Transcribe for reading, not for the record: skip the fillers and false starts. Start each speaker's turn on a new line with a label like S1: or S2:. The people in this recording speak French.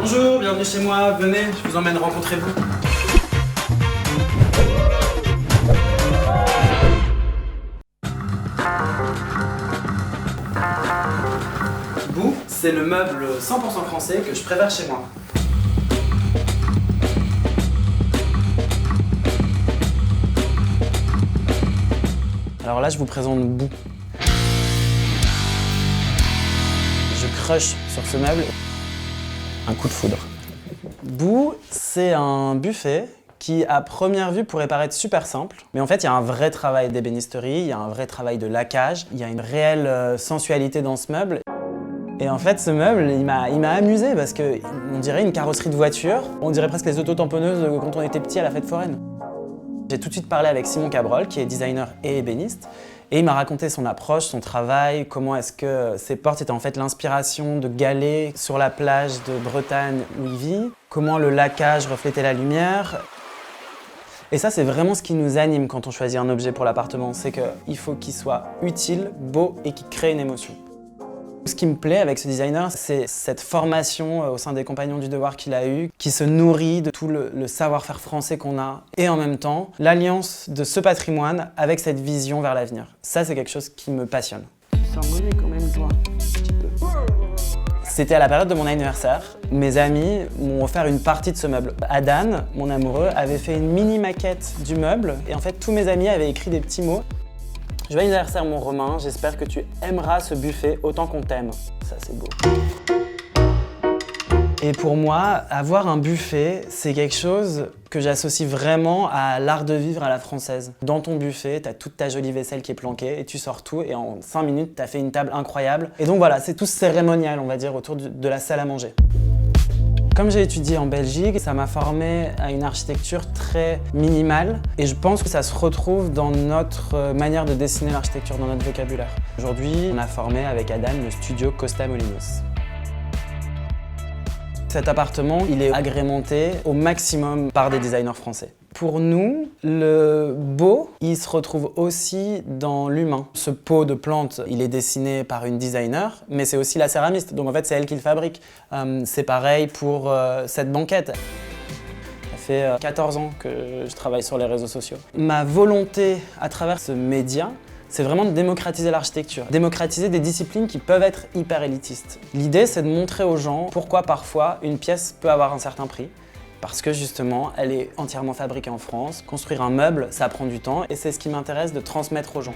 S1: Bonjour, bienvenue chez moi, venez, je vous emmène rencontrer vous. Boo, c'est le meuble 100% français que je préfère chez moi. Alors là, je vous présente Boo. Je crush sur ce meuble. Un coup de foudre. Boo, c'est un buffet qui, à première vue, pourrait paraître super simple. Mais en fait, il y a un vrai travail d'ébénisterie, il y a un vrai travail de laquage, il y a une réelle sensualité dans ce meuble. Et en fait, ce meuble, il m'a amusé parce qu'on dirait une carrosserie de voiture. On dirait presque les autotamponneuses quand on était petit à la fête foraine. J'ai tout de suite parlé avec Simon Cabrol, qui est designer et ébéniste. Et il m'a raconté son approche, son travail, comment est-ce que ces portes étaient en fait l'inspiration de galets sur la plage de Bretagne où il vit, comment le laquage reflétait la lumière. Et ça, c'est vraiment ce qui nous anime quand on choisit un objet pour l'appartement, c'est qu'il faut qu'il soit utile, beau et qu'il crée une émotion. Ce qui me plaît avec ce designer, c'est cette formation au sein des Compagnons du Devoir qu'il a eue, qui se nourrit de tout le savoir-faire français qu'on a, et en même temps, l'alliance de ce patrimoine avec cette vision vers l'avenir. Ça, c'est quelque chose qui me passionne. Tu sens mauvais quand même, toi, un petit peu. C'était à la période de mon anniversaire. Mes amis m'ont offert une partie de ce meuble. Adan, mon amoureux, avait fait une mini maquette du meuble, et en fait, tous mes amis avaient écrit des petits mots. Joyeux anniversaire mon Romain, j'espère que tu aimeras ce buffet autant qu'on t'aime. Ça c'est beau. Et pour moi, avoir un buffet, c'est quelque chose que j'associe vraiment à l'art de vivre à la française. Dans ton buffet, t'as toute ta jolie vaisselle qui est planquée et tu sors tout et en 5 minutes, t'as fait une table incroyable. Et donc voilà, c'est tout cérémonial, on va dire, autour de la salle à manger. Comme j'ai étudié en Belgique, ça m'a formé à une architecture très minimale et je pense que ça se retrouve dans notre manière de dessiner l'architecture, dans notre vocabulaire. Aujourd'hui, on a formé avec Adam le studio Costa Molinos. Cet appartement, il est agrémenté au maximum par des designers français. Pour nous, le beau, il se retrouve aussi dans l'humain. Ce pot de plantes, il est dessiné par une designer, mais c'est aussi la céramiste, donc en fait c'est elle qui le fabrique. C'est pareil pour cette banquette. Ça fait 14 ans que je travaille sur les réseaux sociaux. Ma volonté à travers ce média, c'est vraiment de démocratiser l'architecture, démocratiser des disciplines qui peuvent être hyper élitistes. L'idée, c'est de montrer aux gens pourquoi parfois une pièce peut avoir un certain prix, parce que justement, elle est entièrement fabriquée en France. Construire un meuble, ça prend du temps et c'est ce qui m'intéresse de transmettre aux gens.